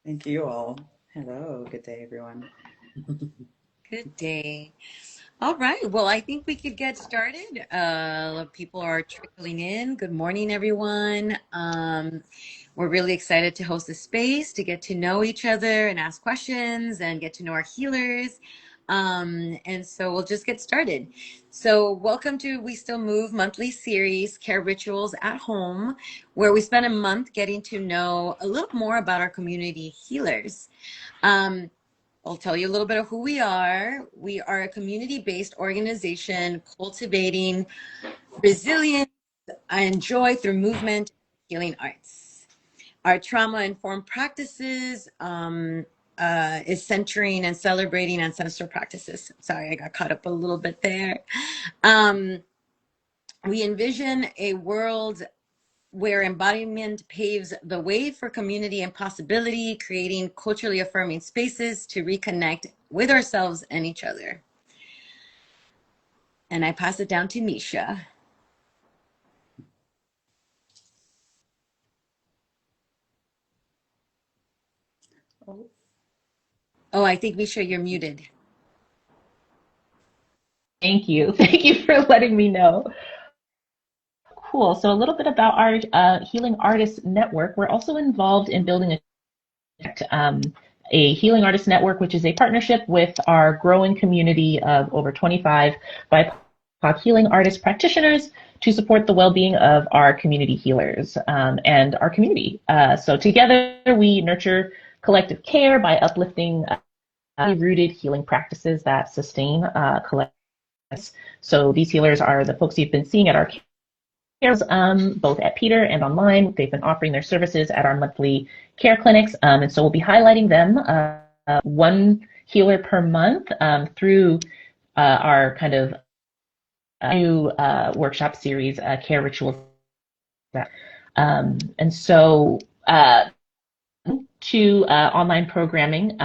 Thank you all. Hello, good day, everyone. Good day. All right. Well, I think we could get started. People are trickling in. Good morning, everyone. We're really excited to host this space to get to know each other and ask questions and get to know our healers. And so we'll just get started. So, welcome to We Still Move monthly series, Care Rituals at Home, where we spend a month getting to know a little more about our community healers. Um, I'll tell you a little bit of who we are. We are a community-based organization cultivating resilience and joy through movement, healing arts. Our trauma-informed practices is centering and celebrating ancestral practices. Sorry, I got caught up a little bit there. Um, we envision a world where embodiment paves the way for community and possibility, creating culturally affirming spaces to reconnect with ourselves and each other. And I pass it down to Misha. Oh, Oh, I think Misha, you're muted. Thank you. Thank you for letting me know. Cool. So a little bit about our Healing Artists Network. We're also involved in building a Healing Artists Network, which is a partnership with our growing community of over 25 BIPOC healing artist practitioners to support the well-being of our community healers and our community. So together we nurture collective care by uplifting rooted healing practices that sustain collective. So these healers are the folks you've been seeing at our cares, both at Peter and online. They've been offering their services at our monthly care clinics. And so we'll be highlighting them one healer per month through our kind of new workshop series, Care Rituals. And so to online programming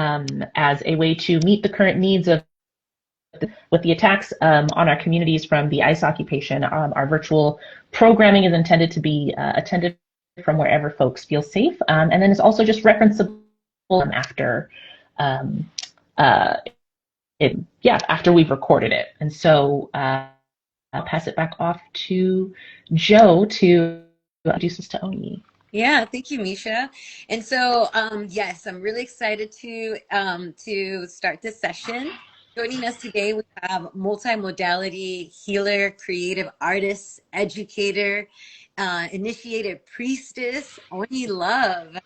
as a way to meet the current needs of with the attacks on our communities from the ICE occupation. Our virtual programming is intended to be attended from wherever folks feel safe, and then it's also just referenceable after after we've recorded it. And so I'll pass it back off to Joe to introduce us to ONYI. Yeah, thank you, Misha. And so, yes, I'm really excited to start this session. Joining us today, we have multimodality healer, creative artist, educator, initiated priestess, ONYI Love. thank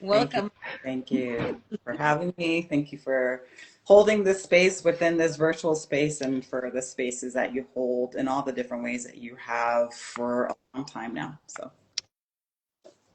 you. Welcome. Thank you for having me. Thank you for holding this space within this virtual space and for the spaces that you hold in all the different ways that you have for a long time now. So.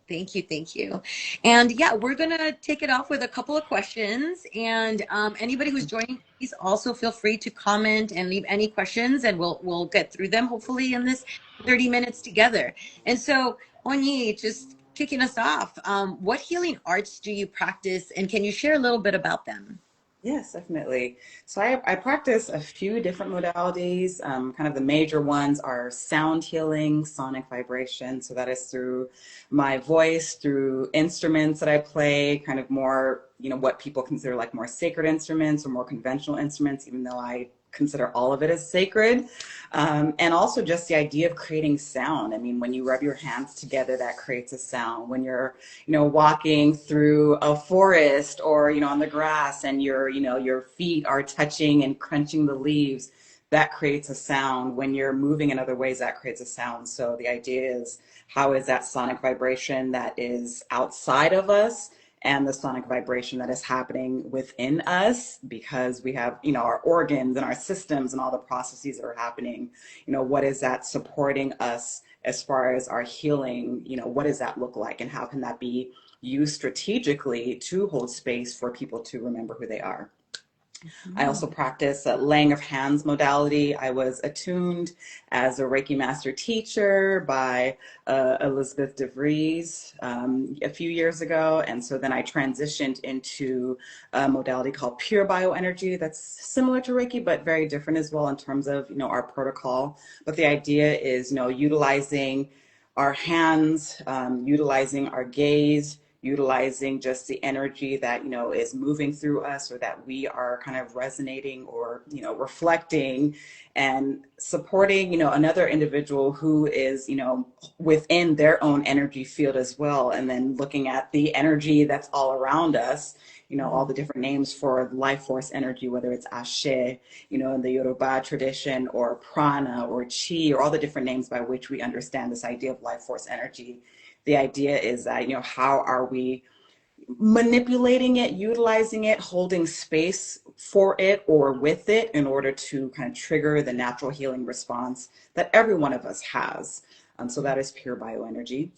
Thank you, thank you. And yeah, we're gonna take it off with a couple of questions. And anybody who's joining, please also feel free to comment and leave any questions, and we'll get through them hopefully in this 30 minutes together. And so, ONYI, just kicking us off, what healing arts do you practice, and can you share a little bit about them? Yes, definitely. So I practice a few different modalities. Kind of the major ones are sound healing, sonic vibration. So that is through my voice, through instruments that I play, kind of more, what people consider like more sacred instruments or more conventional instruments, even though I consider all of it as sacred. And also just the idea of creating sound. I mean, when you rub your hands together, that creates a sound. When you're walking through a forest or, on the grass and your feet are touching and crunching the leaves, that creates a sound. When you're moving in other ways, that creates a sound. So the idea is, how is that sonic vibration that is outside of us and the sonic vibration that is happening within us, because we have, our organs and our systems and all the processes that are happening, what is that supporting us as far as our healing, what does that look like, and how can that be used strategically to hold space for people to remember who they are. I also practice a laying of hands modality. I was attuned as a Reiki master teacher by Elizabeth DeVries a few years ago. And so then I transitioned into a modality called pure bioenergy that's similar to Reiki, but very different as well in terms of, our protocol. But the idea is, utilizing our hands, utilizing our gaze, utilizing just the energy that, is moving through us, or that we are kind of resonating or, reflecting, and supporting, another individual who is, within their own energy field as well. And then looking at the energy that's all around us, all the different names for life force energy, whether it's Ashe, in the Yoruba tradition, or prana or chi, or all the different names by which we understand this idea of life force energy. The idea is that, how are we manipulating it, utilizing it, holding space for it or with it in order to kind of trigger the natural healing response that every one of us has. So that is pure bioenergy.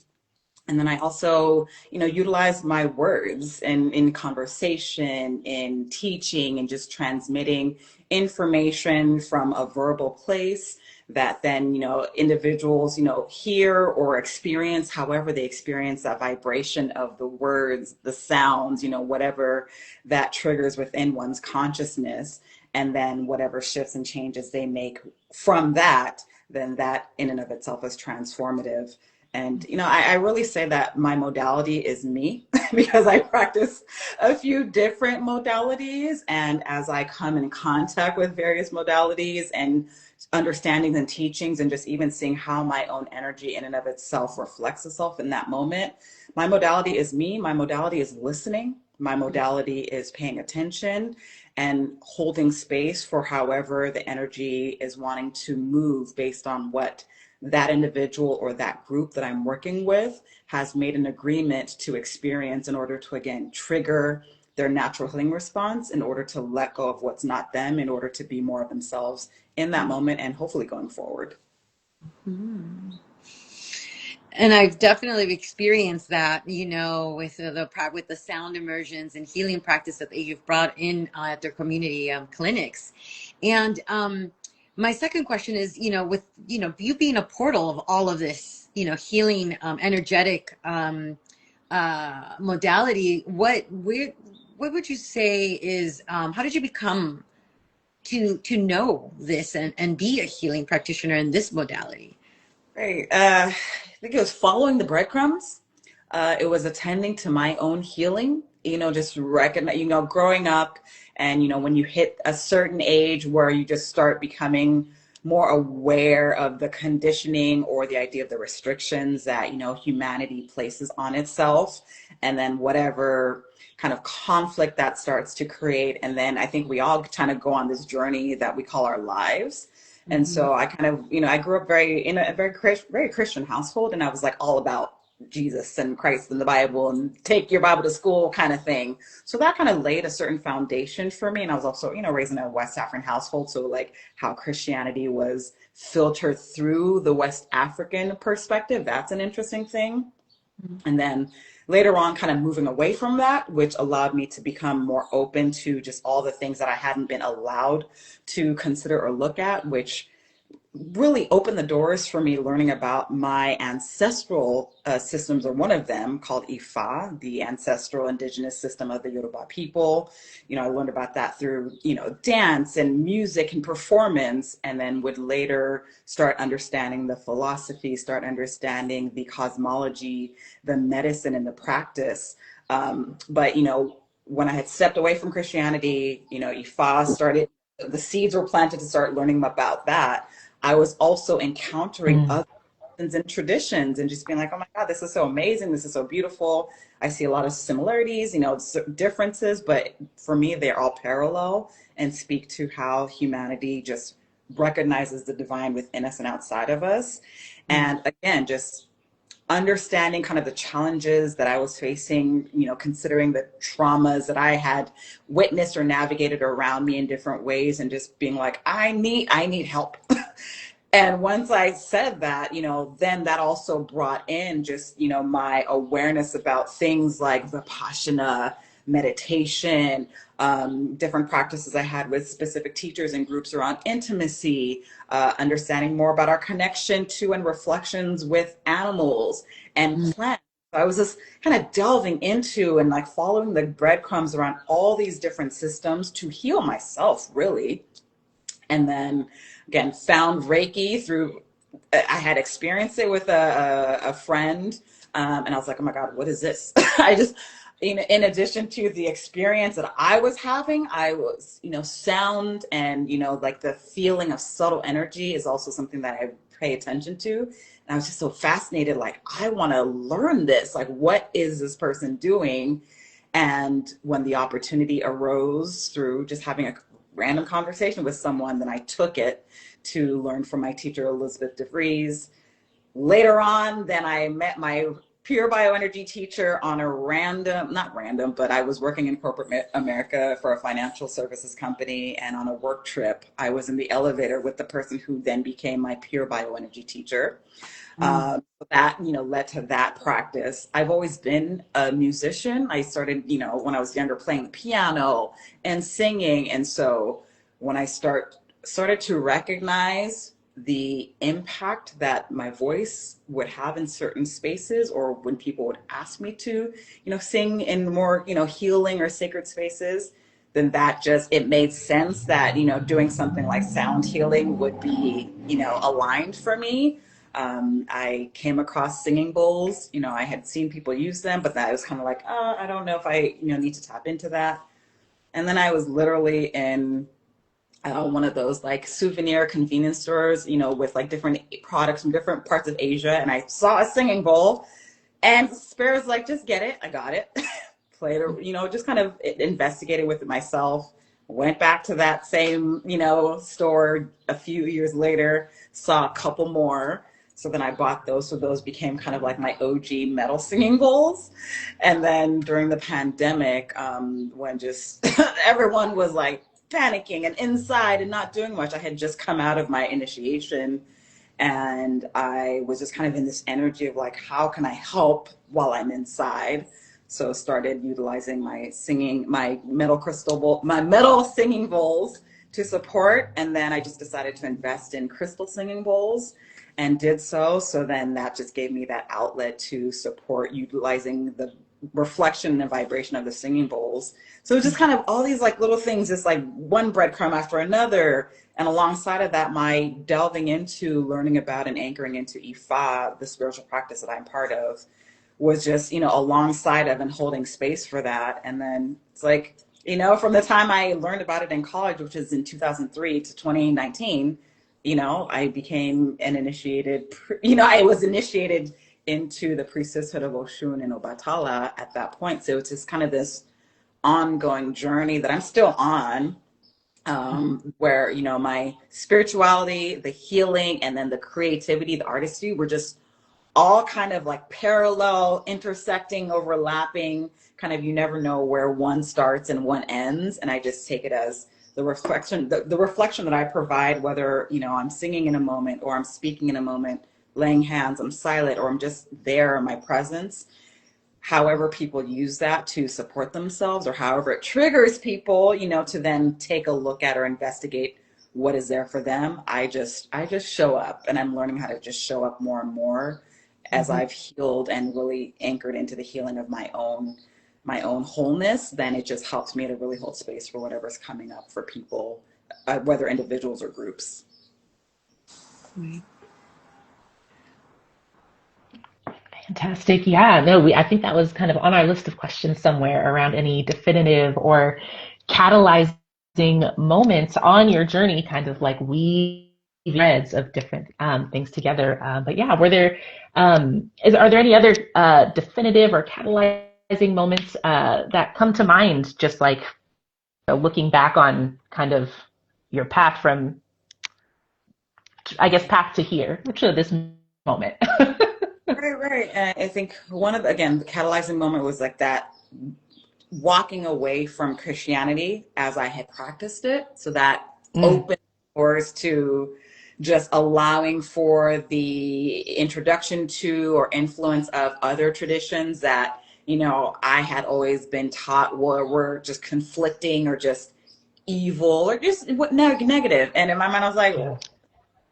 And then I also, utilize my words in conversation, in teaching, and just transmitting information from a verbal place that then, individuals, hear or experience however they experience that vibration of the words, the sounds, whatever that triggers within one's consciousness. And then whatever shifts and changes they make from that, then that in and of itself is transformative. And, I really say that my modality is me because I practice a few different modalities. And as I come in contact with various modalities and understandings and teachings, and just even seeing how my own energy in and of itself reflects itself in that moment, my modality is me. My modality is listening. My modality is paying attention and holding space for however the energy is wanting to move based on what that individual or that group that I'm working with has made an agreement to experience, in order to, again, trigger their natural healing response, in order to let go of what's not them, in order to be more of themselves in that moment, and hopefully going forward. Mm-hmm. And I've definitely experienced that, with the sound immersions and healing practice that you've brought in at their community clinics. And my second question is, with you being a portal of all of this, healing, energetic modality, what would you say is, how did you become to know this and be a healing practitioner in this modality? Great. I think it was following the breadcrumbs. It was attending to my own healing, just recognize, growing up, and, when you hit a certain age where you just start becoming more aware of the conditioning or the idea of the restrictions that, humanity places on itself, and then whatever kind of conflict that starts to create. And then I think we all kind of go on this journey that we call our lives. And so I kind of, I grew up in a very Christian household, and I was like all about Jesus and Christ and the Bible and take your Bible to school kind of thing. So that kind of laid a certain foundation for me. And I was also, raised in a West African household. So like how Christianity was filtered through the West African perspective, that's an interesting thing. And then later on, kind of moving away from that, which allowed me to become more open to just all the things that I hadn't been allowed to consider or look at, which really opened the doors for me learning about my ancestral systems, or one of them called Ifa, the ancestral indigenous system of the Yoruba people. I learned about that through, dance and music and performance, and then would later start understanding the philosophy, start understanding the cosmology, the medicine, and the practice. But, when I had stepped away from Christianity, Ifa started, the seeds were planted to start learning about that. I was also encountering other and traditions and just being like, oh my God, this is so amazing. This is so beautiful. I see a lot of similarities, differences, but for me, they're all parallel and speak to how humanity just recognizes the divine within us and outside of us. And again, just understanding kind of the challenges that I was facing, considering the traumas that I had witnessed or navigated around me in different ways, and just being like, I need help. And once I said that, then that also brought in just, my awareness about things like Vipassana, meditation, different practices I had with specific teachers and groups around intimacy, understanding more about our connection to and reflections with animals and plants. So I was just kind of delving into and like following the breadcrumbs around all these different systems to heal myself, really. And then again, found Reiki through, I had experienced it with a friend And I was like, oh my God, what is this? I just, in addition to the experience that I was having, I was, sound and, like the feeling of subtle energy is also something that I pay attention to. And I was just so fascinated, like, I want to learn this. Like, what is this person doing? And when the opportunity arose through just having a random conversation with someone, then I took it to learn from my teacher, Elizabeth DeVries. Later on, then I met my pure bioenergy teacher on a not random, but I was working in corporate America for a financial services company. And on a work trip, I was in the elevator with the person who then became my pure bioenergy teacher. That, led to that practice. I've always been a musician. I started, when I was younger, playing the piano and singing. And so when I started to recognize the impact that my voice would have in certain spaces, or when people would ask me to, sing in more, healing or sacred spaces, then it made sense that, doing something like sound healing would be, aligned for me. I came across singing bowls. I had seen people use them, but that was kind of like, I don't know if I, need to tap into that. And then I was literally in one of those like souvenir convenience stores, with like different products from different parts of Asia. And I saw a singing bowl and Spirit was like, just get it. I got it. Played it, just kind of investigated with it myself. Went back to that same, store a few years later, saw a couple more. So then I bought those. So those became kind of like my OG metal singing bowls. And then during the pandemic, when just everyone was like panicking and inside and not doing much, I had just come out of my initiation. And I was just kind of in this energy of like, how can I help while I'm inside? So started utilizing my metal singing bowls to support. And then I just decided to invest in crystal singing bowls and did so. So then that just gave me that outlet to support utilizing the reflection and vibration of the singing bowls. So just kind of all these like little things, just like one breadcrumb after another. And alongside of that, my delving into learning about and anchoring into Ifa, the spiritual practice that I'm part of, was just, alongside of and holding space for that. And then it's like, from the time I learned about it in college, which is in 2003 to 2019, I became an initiated, I was initiated into the priestesshood of Osun and Obatala at that point. So it's just kind of this ongoing journey that I'm still on, where, my spirituality, the healing, and then the creativity, the artistry were just all kind of like parallel, intersecting, overlapping, kind of, you never know where one starts and one ends. And I just take it as the reflection, the reflection that I provide, whether, I'm singing in a moment or I'm speaking in a moment, laying hands, I'm silent, or I'm just there in my presence. However people use that to support themselves, or however it triggers people, to then take a look at or investigate what is there for them. I just show up, and I'm learning how to just show up more and more as I've healed and really anchored into the healing of my own wholeness. Then it just helps me to really hold space for whatever's coming up for people, whether individuals or groups. Fantastic. Yeah, no, I think that was kind of on our list of questions somewhere around any definitive or catalyzing moments on your journey, kind of like weave threads of different things together. But yeah, are there any other definitive or catalyzing moments that come to mind, just like looking back on kind of your path from, I guess, path to here, to this moment? Right. And I think the catalyzing moment was like that walking away from Christianity as I had practiced it. So that opened doors to just allowing for the introduction to or influence of other traditions that, I had always been taught were just conflicting or just evil or just negative. And in my mind, I was like,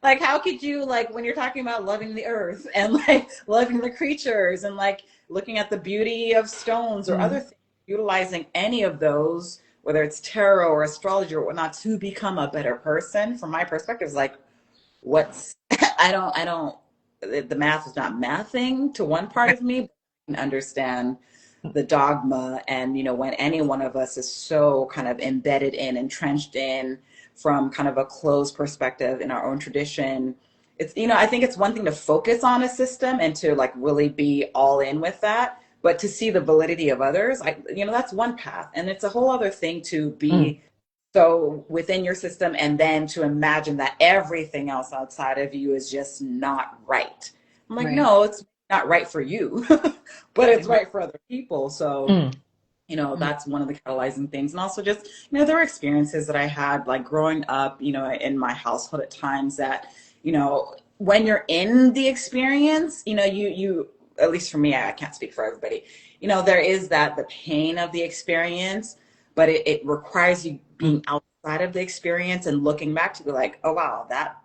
like, how could you, like, when you're talking about loving the earth and like loving the creatures and like looking at the beauty of stones or other things, utilizing any of those, whether it's tarot or astrology or whatnot, to become a better person, from my perspective, is like, I don't the math is not mathing to one part of me, but I can understand the dogma. And, when any one of us is so kind of embedded in, entrenched in from kind of a closed perspective in our own tradition, it's, I think it's one thing to focus on a system and to like really be all in with that, but to see the validity of others, that's one path. And it's a whole other thing to be so within your system and then to imagine that everything else outside of you is just not right. I'm like, no, it's not right for you, but it's right for other people. So, that's one of the catalyzing things. And also just, there were experiences that I had like growing up, in my household at times that, when you're in the experience, you, at least for me, I can't speak for everybody, there is the pain of the experience, but it requires you being outside of the experience and looking back to be like, oh, wow, that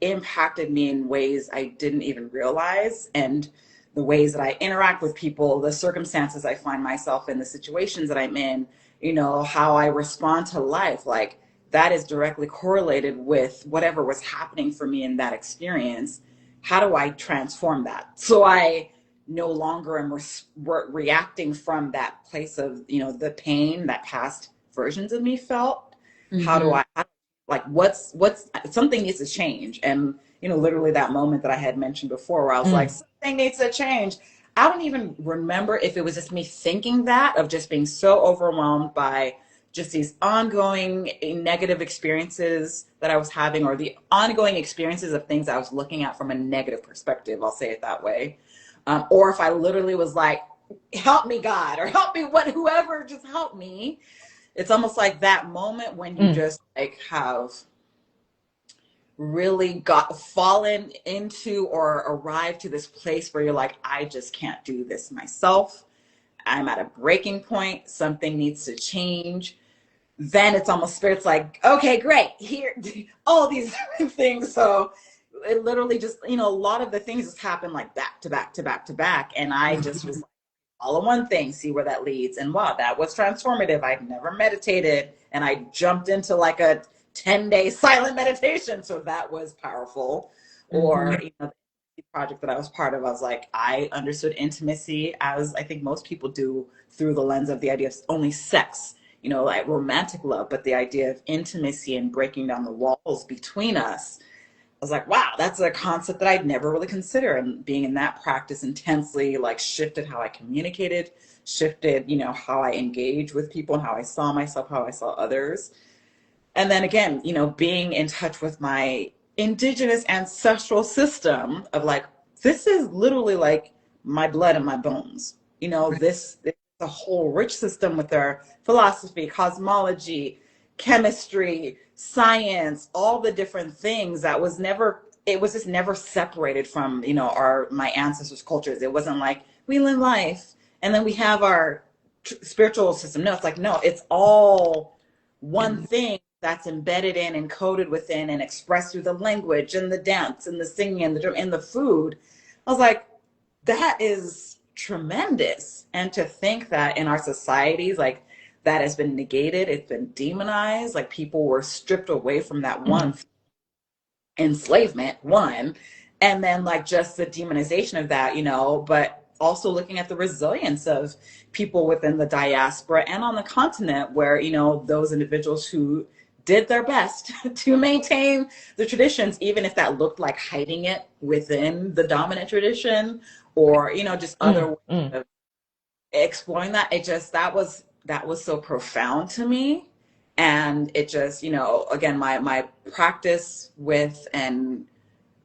impacted me in ways I didn't even realize. And the ways that I interact with people, the circumstances I find myself in, the situations that I'm in, how I respond to life, like that is directly correlated with whatever was happening for me in that experience. How do I transform that? So I no longer am reacting from that place of, the pain that past versions of me felt. How do I, what's something needs to change. And, literally that moment that I had mentioned before where I was like, something needs to change. I don't even remember if it was just me thinking that, of just being so overwhelmed by just these ongoing negative experiences that I was having, or the ongoing experiences of things I was looking at from a negative perspective. I'll say it that way. Or if I literally was like, help me, God, or help me, whoever, just help me. It's almost like that moment when you just like have really fallen into or arrived to this place where you're like, I just can't do this myself. I'm at a breaking point. Something needs to change. Then it's almost spirit's like, okay, great. Here, all these things. So it literally just, a lot of the things just happen like back to back to back to back. And I just was like, all in one thing, see where that leads. And wow, that was transformative. I'd never meditated. And I jumped into like a 10-day silent meditation. So that was powerful. Or, the project that I was part of, I was like, I understood intimacy as I think most people do through the lens of the idea of only sex, like romantic love, but the idea of intimacy and breaking down the walls between us. I was like, wow, that's a concept that I'd never really considered. And being in that practice intensely, like shifted how I communicated, shifted, how I engage with people and how I saw myself, how I saw others. And then again, being in touch with my indigenous ancestral system of like, this is literally like my blood and my bones. This is a whole rich system with our philosophy, cosmology, chemistry, science, all the different things that was just never separated from, my ancestors' cultures. It wasn't like we live life and then we have our spiritual system. No, it's like, no, it's all one thing that's embedded in, encoded within, and expressed through the language and the dance and the singing and the food. I was like, that is tremendous. And to think that in our societies, like that has been negated, it's been demonized, like people were stripped away from that one enslavement, and then like just the demonization of that, but also looking at the resilience of people within the diaspora and on the continent where, those individuals who did their best to maintain the traditions, even if that looked like hiding it within the dominant tradition or, just other ways of exploring that. That was so profound to me. And it just, again, my practice with and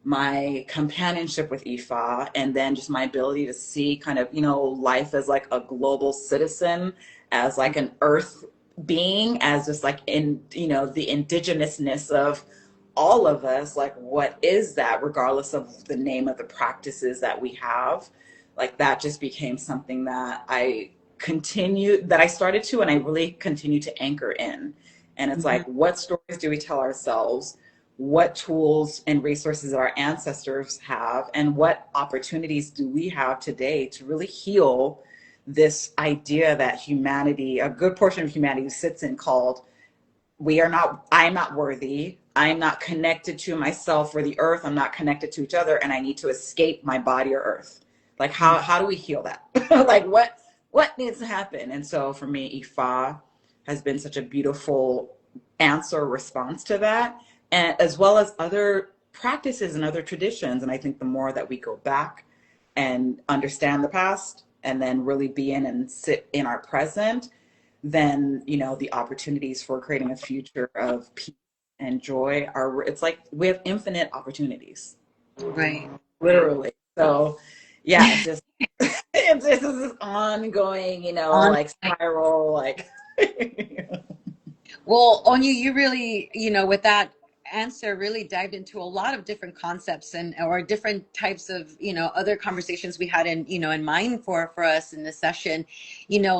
my companionship with Ifa, and then just my ability to see kind of, life as like a global citizen, as like an earth being, as just like in, the indigenousness of all of us, like what is that, regardless of the name of the practices that we have, like that just became something that I started to, and I really continue to anchor in. And it's like, what stories do we tell ourselves? What tools and resources our ancestors have, and what opportunities do we have today to really heal this idea that humanity, a good portion of humanity sits in, called I'm not worthy, I'm not connected to myself or the earth. I'm not connected to each other, and I need to escape my body or earth. Like, how do we heal that? Like, what needs to happen? And so for me, Ifa has been such a beautiful answer response to that, and as well as other practices and other traditions. And I think the more that we go back and understand the past and then really be in and sit in our present, then, you know, the opportunities for creating a future of peace and joy are, it's like we have infinite opportunities, Right. literally. So yeah, just it's just this ongoing, you know, On. like spiral, like Well, Onyu, you really, with that answer, really dived into a lot of different concepts and or different types of, other conversations we had in mind for us in this session.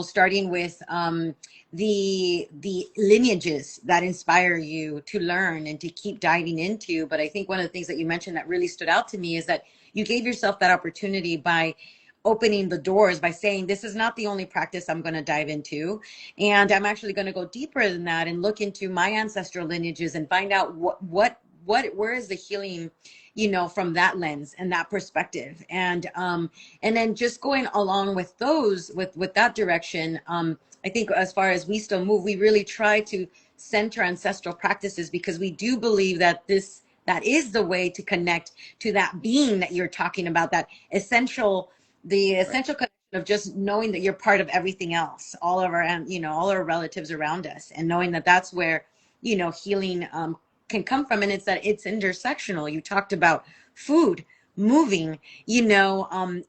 Starting with the lineages that inspire you to learn and to keep diving into. But I think one of the things that you mentioned that really stood out to me is that you gave yourself that opportunity by opening the doors by saying, this is not the only practice I'm going to dive into. And I'm actually going to go deeper than that and look into my ancestral lineages and find out where is the healing, from that lens and that perspective. And then just going along with those, with that direction, I think as far as We Still Move, we really try to center ancestral practices because we do believe that that is the way to connect to that being that you're talking about, that essential, the essential connection of just knowing that you're part of everything else, all of our, all our relatives around us, and knowing that that's where, healing can come from. And it's that it's intersectional. You talked about food, moving,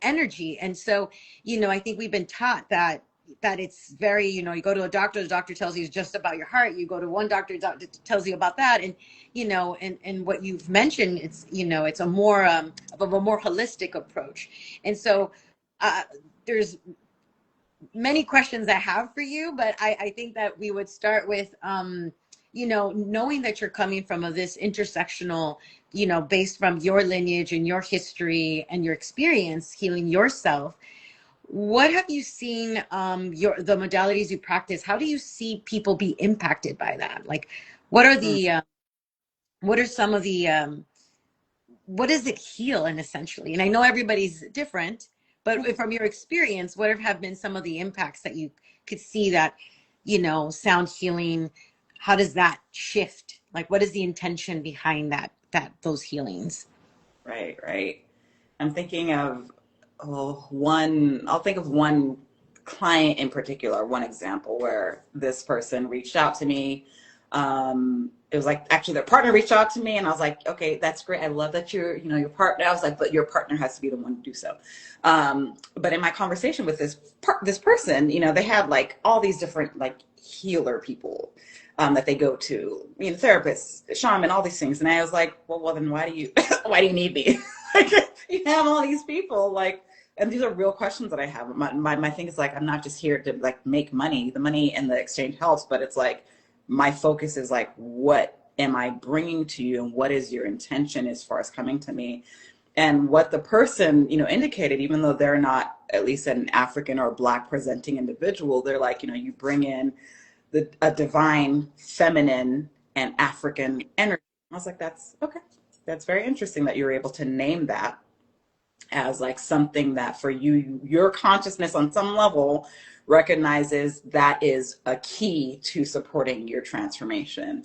energy. And so, I think we've been taught that it's very, you go to a doctor, the doctor tells you it's just about your heart. You go to one doctor, doctor tells you about that. And, and what you've mentioned, it's, it's a more of a more holistic approach. And so there's many questions I have for you, but I think that we would start with, knowing that you're coming from this intersectional, based from your lineage and your history and your experience healing yourself. What have you seen, the modalities you practice? How do you see people be impacted by that? Like, what are what are some of the, what does it heal and essentially? And I know everybody's different, but from your experience, what have been some of the impacts that you could see that, sound healing, how does that shift? Like, what is the intention behind those healings? right. I'm thinking of I'll think of one client in particular, one example where this person reached out to me. It was like actually their partner reached out to me, and I was like, okay, that's great. I love that your partner. I was like, but your partner has to be the one to do so. But in my conversation with this person, they had like all these different like healer people that they go to, therapists, shaman, all these things. And I was like, well then why do you why do you need me? Like, you have all these people, like, and these are real questions that I have. My thing is like, I'm not just here to like make money. The money and the exchange helps, but it's like my focus is like, what am I bringing to you, and what is your intention as far as coming to me? And what the person, indicated, even though they're not at least an African or Black presenting individual, they're like, you bring in a divine feminine and African energy. I was like, that's okay. That's very interesting that you were able to name that as like something that for you, your consciousness on some level recognizes that is a key to supporting your transformation.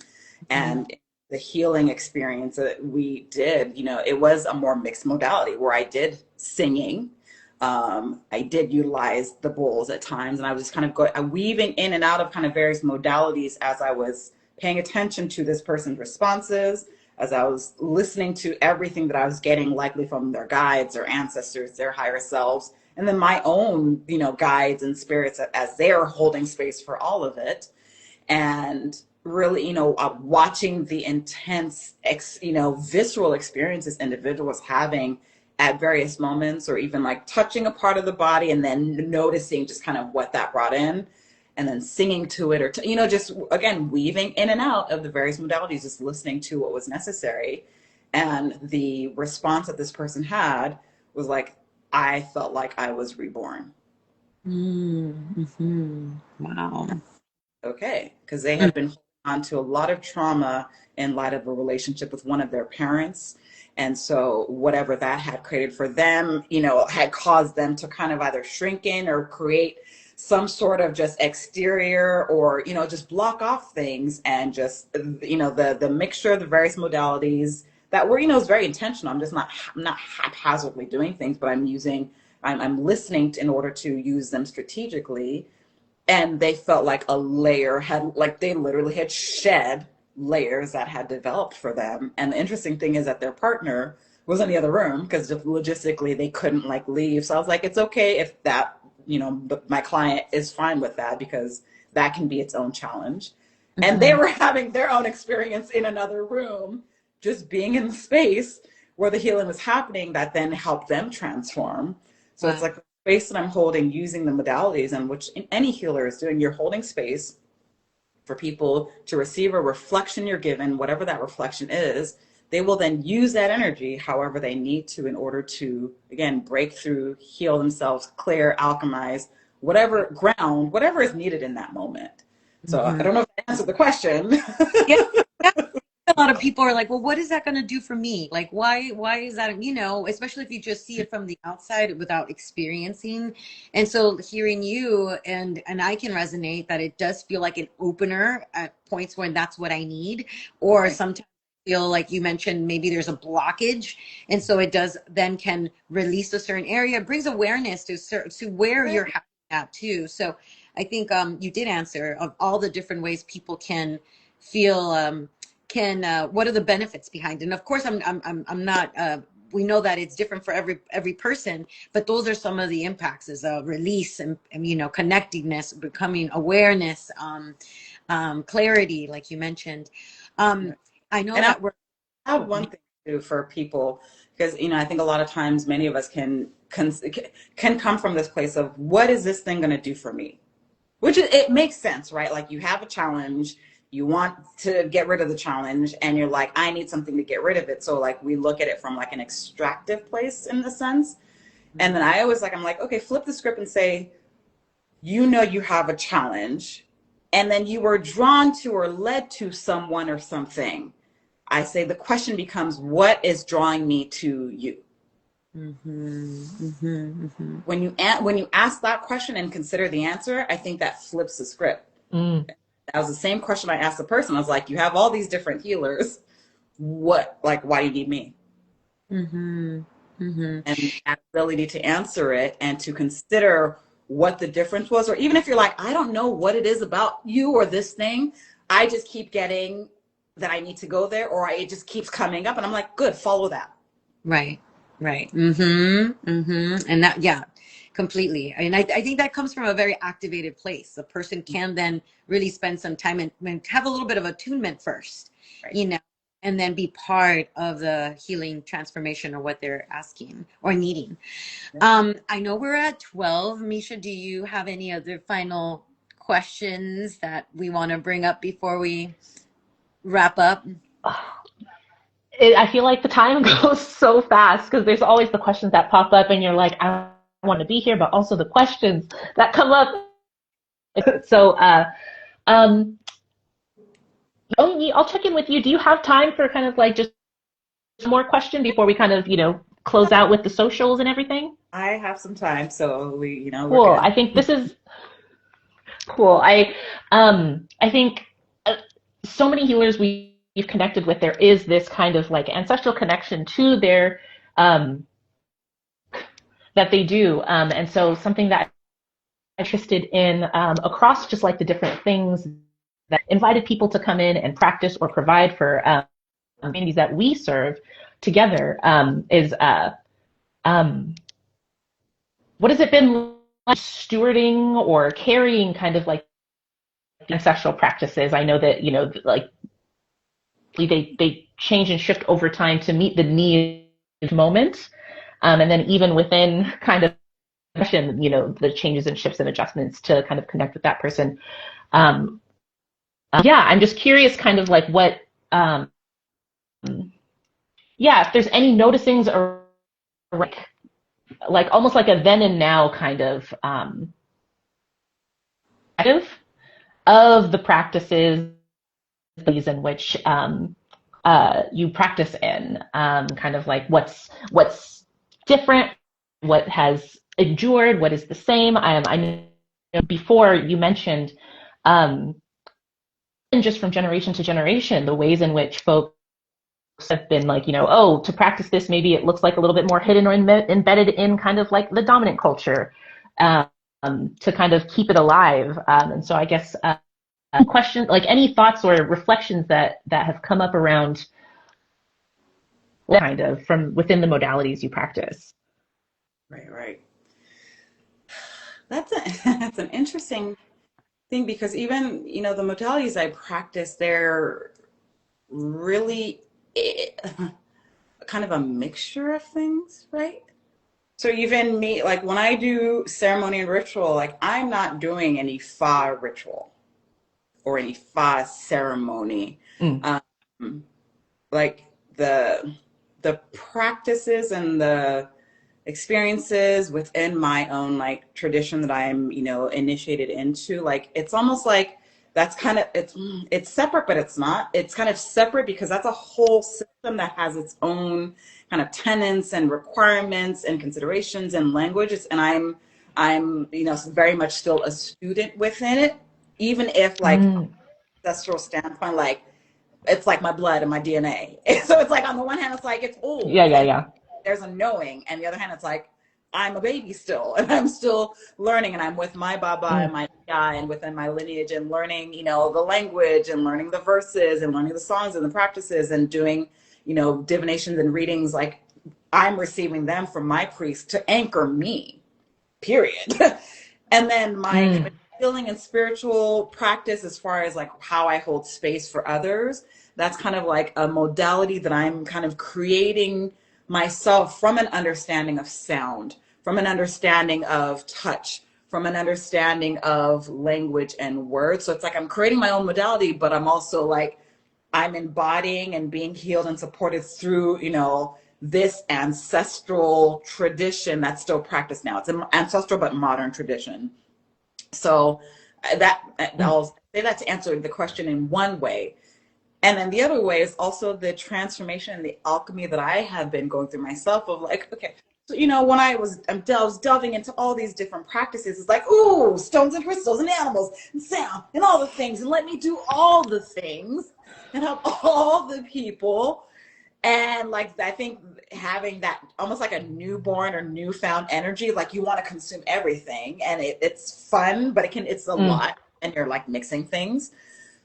And the healing experience that we did, it was a more mixed modality where I did singing. I did utilize the bowls at times, and I was just kind of weaving in and out of kind of various modalities as I was paying attention to this person's responses, as I was listening to everything that I was getting, likely from their guides, their ancestors, their higher selves, and then my own, guides and spirits as they're holding space for all of it. And really, watching the intense, visceral experiences individuals having at various moments, or even like touching a part of the body and then noticing just kind of what that brought in, and then singing to it, or just again weaving in and out of the various modalities, just listening to what was necessary. And the response that this person had was like, I felt like I was reborn. Mm-hmm. Wow. Okay, because they had been holding onto a lot of trauma in light of a relationship with one of their parents. And so whatever that had created for them, you know, had caused them to kind of either shrink in or create some sort of just exterior, or, you know, just block off things. And just, you know, the mixture of the various modalities that were, you know, is very intentional. I'm not haphazardly doing things, but I'm listening in order to use them strategically. And they felt like a layer had, like they literally had shed layers that had developed for them. And the interesting thing is that their partner was in the other room because logistically they couldn't like leave. So I was like, it's okay if that, you know, my client is fine with that, because that can be its own challenge. Mm-hmm. And they were having their own experience in another room, just being in the space where the healing was happening, that then helped them transform. So it's like the space that I'm holding using the modalities, and which any healer is doing, you're holding space for people to receive a reflection you're given, whatever that reflection is. They will then use that energy however they need to in order to, again, break through, heal themselves, clear, alchemize, whatever ground, whatever is needed in that moment. So I don't know if that answered the question. Yeah. A lot of people are like, well, what is that going to do for me? Like, why is that, you know, especially if you just see it from the outside without experiencing. And so hearing you and I can resonate that it does feel like an opener at points when that's what I need, or sometimes feel like you mentioned maybe there's a blockage, and so it does then can release a certain area. It brings awareness to where you're at too. So I think you did answer of all the different ways people can feel what are the benefits behind it. And of course I'm not we know that it's different for every person, but those are some of the impacts, is a release and you know, connectedness, becoming awareness, clarity, like you mentioned. I know that I have one thing too for people, because, you know, I think a lot of times many of us can come from this place of, what is this thing going to do for me? Which it makes sense, right? Like you have a challenge, you want to get rid of the challenge, and you're like, I need something to get rid of it. So like we look at it from like an extractive place in the sense. And then I'm like, okay, flip the script and say, you know, you have a challenge, and then you were drawn to or led to someone or something. I say the question becomes, what is drawing me to you? When you ask that question and consider the answer, I think that flips the script. That was the same question I asked the person. I was like, you have all these different healers. Why do you need me? And that ability to answer it and to consider what the difference was, or even if you're like, I don't know what it is about you or this thing, I just keep getting that I need to go there, or it just keeps coming up, and I'm like, good, follow that. Right. And that, yeah, completely. And I think that comes from a very activated place. The person can then really spend some time and have a little bit of attunement first, you know, and then be part of the healing transformation or what they're asking or needing. I know we're at 12. Misha, do you have any other final questions that we want to bring up before we wrap up? I feel like the time goes so fast because there's always the questions that pop up and you're like, I want to be here, but also the questions that come up. So, ONYI, I'll check in with you. Do you have time for kind of like just more question before we kind of, you know, close out with the socials and everything? I have some time, so cool. I think this is cool. I think so many healers we've connected with, there is this kind of like ancestral connection to their that they do, and so something that I'm interested in across just like the different things that invited people to come in and practice or provide for communities that we serve together is what has it been like stewarding or carrying kind of like ancestral practices? I know that, you know, like they change and shift over time to meet the need moment, and then even within kind of, you know, the changes and shifts and adjustments to kind of connect with that person. Yeah, I'm just curious kind of like what if there's any noticings or like almost like a then and now kind of of the practices ways in which you practice in, kind of like what's different, what has endured, what is the same. I know before you mentioned, and just from generation to generation, the ways in which folks have been like, oh, to practice this, maybe it looks like a little bit more hidden or embedded in kind of like the dominant culture, to kind of keep it alive. And so I guess questions, like any thoughts or reflections that have come up around kind of from within the modalities you practice. Right. That's an interesting thing, because even, the modalities I practice, they're really kind of a mixture of things, right? So even me, like when I do ceremony and ritual, like I'm not doing any Fa ritual or any Fa ceremony. Mm. Like the practices and the experiences within my own like tradition that I'm, initiated into, like it's almost like that's kind of it's separate, but it's not. It's kind of separate because that's a whole system that has its own kind of tenets and requirements and considerations and languages. And I'm very much still a student within it, even if like ancestral standpoint, like it's like my blood and my DNA. So it's like on the one hand, it's like it's old. Yeah. There's a knowing, and the other hand, it's like I'm a baby still, and I'm still learning, and I'm with my Baba and my Iya and within my lineage, and learning, the language and learning the verses and learning the songs and the practices and doing, divinations and readings. Like I'm receiving them from my priest to anchor me, period. And then my healing and spiritual practice, as far as like how I hold space for others, that's kind of like a modality that I'm kind of creating myself from an understanding of sound, from an understanding of touch, from an understanding of language and words. So it's like I'm creating my own modality, but I'm also like I'm embodying and being healed and supported through, this ancestral tradition that's still practiced now. It's an ancestral but modern tradition. So I'll say that to answer the question in one way. And then the other way is also the transformation and the alchemy that I have been going through myself of like, okay, so, when I was delving into all these different practices, it's like, ooh, stones and crystals and animals and sound and all the things. And let me do all the things and help all the people. And like, I think having that almost like a newborn or newfound energy, like you want to consume everything, and it's fun, but it's a lot, and you're like mixing things.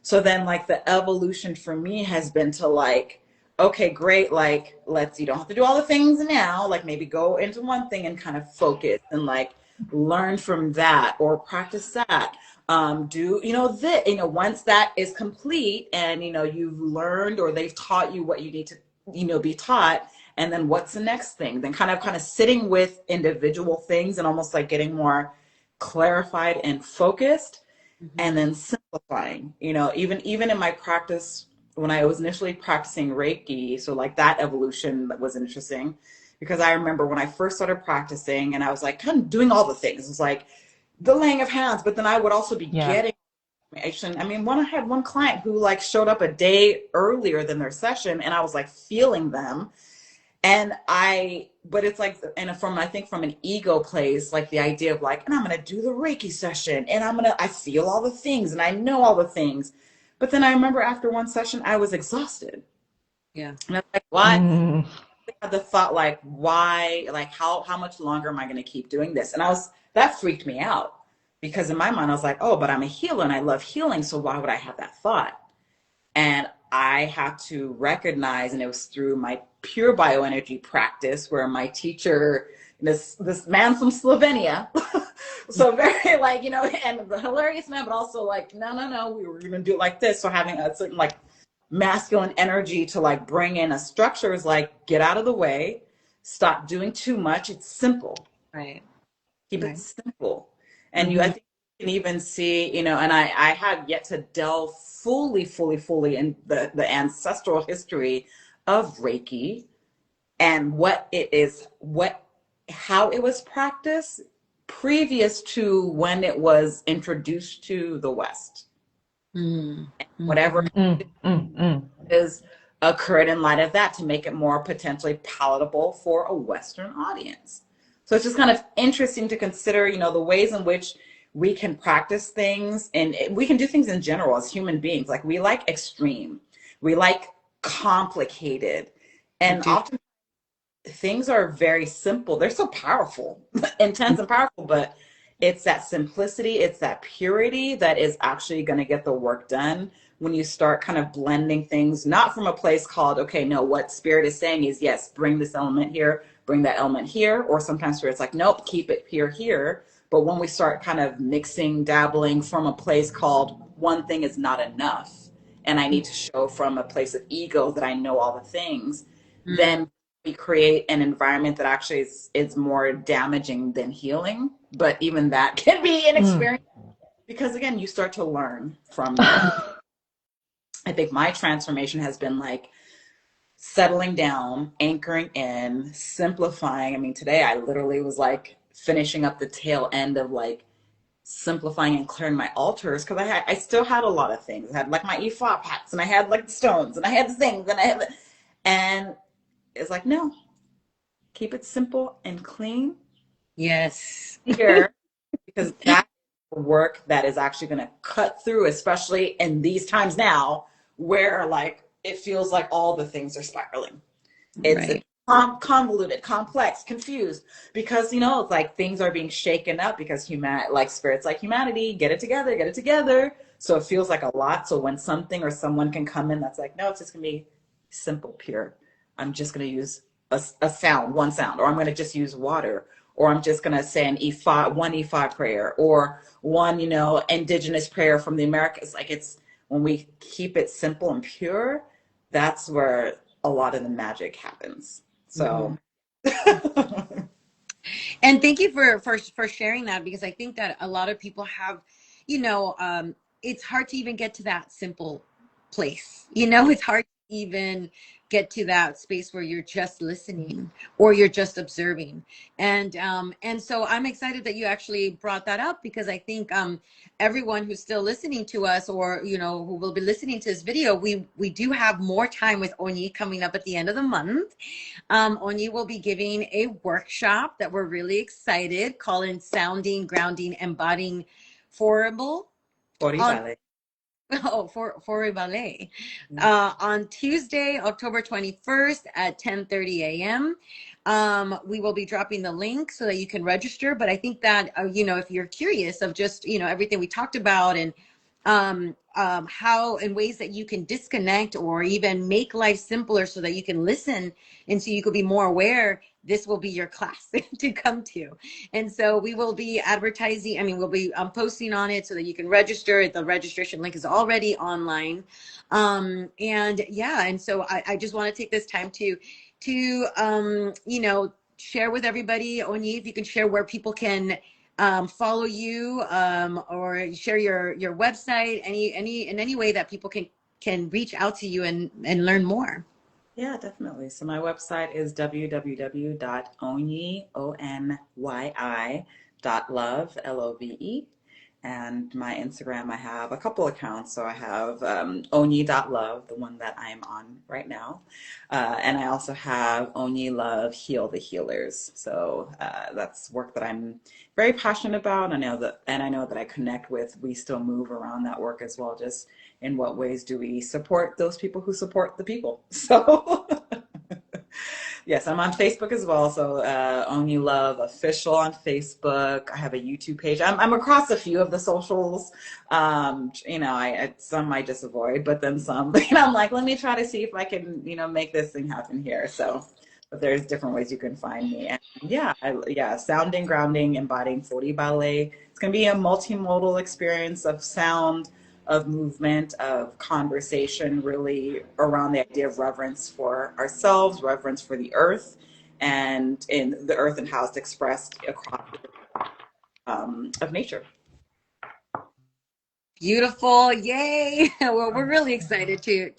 So then like the evolution for me has been to like, okay, great. Like, you don't have to do all the things now, like maybe go into one thing and kind of focus and like learn from that or practice that. Once that is complete and, you've learned or they've taught you what you need to, be taught. And then what's the next thing? Then kind of sitting with individual things and almost like getting more clarified and focused. And then simplifying, even in my practice, when I was initially practicing Reiki, so like that evolution that was interesting, because I remember when I first started practicing and I was like kind of doing all the things. It was like the laying of hands, but then I would also be getting information. I mean, I had one client who like showed up a day earlier than their session, and I was like feeling them. But it's like, and I think from an ego place, like the idea of like, and I'm going to do the Reiki session and I feel all the things and I know all the things. But then I remember after one session, I was exhausted. Yeah. And I was like, what? I had the thought like, why, like how much longer am I going to keep doing this? And that freaked me out, because in my mind, I was like, oh, but I'm a healer and I love healing. So why would I have that thought? And I had to recognize, and it was through my pure bioenergy practice, where my teacher, this man from Slovenia, so very like, and a hilarious man, but also like, no, we were going to do it like this. So having a certain like masculine energy to like bring in a structure is like, get out of the way, stop doing too much. It's simple. Right. Keep it simple. And I think you can even see, and I have yet to delve fully in the ancestral history of Reiki and what it is, how it was practiced previous to when it was introduced to the West. Mm, Whatever Mm, mm, mm. is occurred in light of that to make it more potentially palatable for a Western audience. So it's just kind of interesting to consider, you know, the ways in which we can practice things and we can do things in general as human beings. Like we like extreme, we like complicated, we and do. often things are very simple. They're so powerful, intense and powerful, but it's that simplicity, it's that purity that is actually going to get the work done when you start kind of blending things, not from a place called, okay, no, what spirit is saying is, yes, bring this element here, bring that element here, or sometimes spirit's like, nope, keep it pure here. But when we start kind of mixing, dabbling from a place called one thing is not enough, and I need to show from a place of ego that I know all the things, Mm, then we create an environment that actually is more damaging than healing. But even that can be an Mm. experience because, again, you start to learn from that. I think my transformation has been like settling down, anchoring in, simplifying. I mean, today I literally was like finishing up the tail end of like simplifying and clearing my altars because I still had a lot of things. I had like my ephod pots and I had like the stones and I had the things and I had and it's like no, keep it simple and clean yes. here because that's work that is actually going to cut through, especially in these times now where like it feels like all the things are spiraling. It's Right. convoluted, complex, confused because you know it's like things are being shaken up because like spirits like humanity get it together, get it together. So it feels like a lot. So when something or someone can come in that's like, no, it's just gonna be simple, pure. I'm just gonna use a sound, one sound, or I'm gonna just use water, or I'm just gonna say an E5, one E5 prayer, or one, you know, indigenous prayer from the Americas. Like it's when we keep it simple and pure, that's where a lot of the magic happens. Mm-hmm. So And thank you for sharing that because I think that a lot of people have, you know, it's hard to even get to that simple place. You know, it's hard to even get to that space where you're just listening or you're just observing. And so I'm excited that you actually brought that up because I think everyone who's still listening to us or you know who will be listening to this video, we do have more time with ONYI coming up at the end of the month. ONYI will be giving a workshop that we're really excited, calling Sounding, Grounding, Embodying Forable on Horrible. for ballet on Tuesday, October 21st at 10:30 a.m. We will be dropping the link so that you can register. But I think that you know, if you're curious of just you know everything we talked about and how in ways that you can disconnect or even make life simpler so that you can listen and so you could be more aware, this will be your class to come to. And so we will be advertising, I mean, we'll be posting on it so that you can register. The registration link is already online. And yeah, and so I just want to take this time to you know, share with everybody, ONYI, if you can share where people can follow you or share your website, any in any way that people can reach out to you and learn more. Yeah, definitely. So my website is www.onyi.love, Love. And my Instagram, I have a couple accounts. So I have onyi.love, the one that I'm on right now. And I also have ONYI Love Heal the Healers. So that's work that I'm very passionate about. I know that I connect with. We still move around that work as well. Just in what ways do we support those people who support the people? So yes, I'm on Facebook as well. So ONYI Love Official on Facebook. I have a YouTube page. I'm across a few of the socials. You know, some I just avoid, but then some. And I'm like, let me try to see if I can, you know, make this thing happen here. So, but there's different ways you can find me. And yeah, sounding, grounding, embodying 40 ballet. It's gonna be a multimodal experience of sound, of movement, of conversation, really around the idea of reverence for ourselves, reverence for the earth, and in the earth and how it's expressed across of nature. Beautiful. Yay. Well, we're really excited to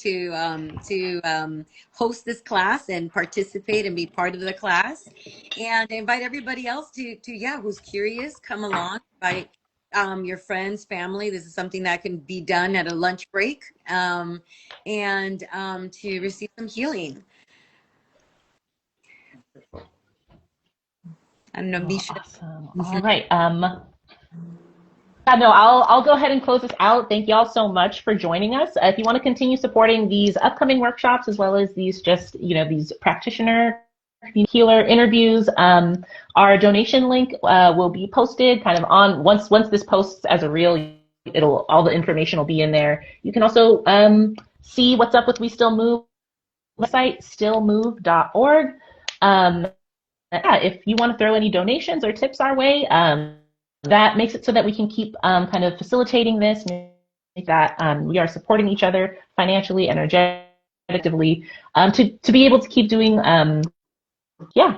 host this class and participate and be part of the class and invite everybody else to yeah, who's curious, come along, invite your friends, family. This is something that can be done at a lunch break, and to receive some healing. I don't know, Oh, Misha. awesome. Mhm. All right. Yeah, no, I'll go ahead and close this out. Thank y'all so much for joining us. If you want to continue supporting these upcoming workshops as well as these just, these practitioner healer interviews, our donation link will be posted kind of on once this posts as a reel. It'll all the information will be in there. You can also see what's up with We Still Move website, stillmove.org. Yeah, if you want to throw any donations or tips our way, that makes it so that we can keep kind of facilitating this, make that we are supporting each other financially, energetically, to be able to keep doing,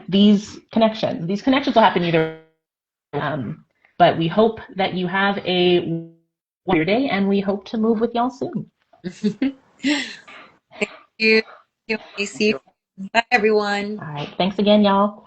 these connections. These connections will happen either, but we hope that you have a wonderful day, and we hope to move with y'all soon. Thank you. Thank you, Thank Macy. you. Bye, everyone. All right, thanks again, y'all.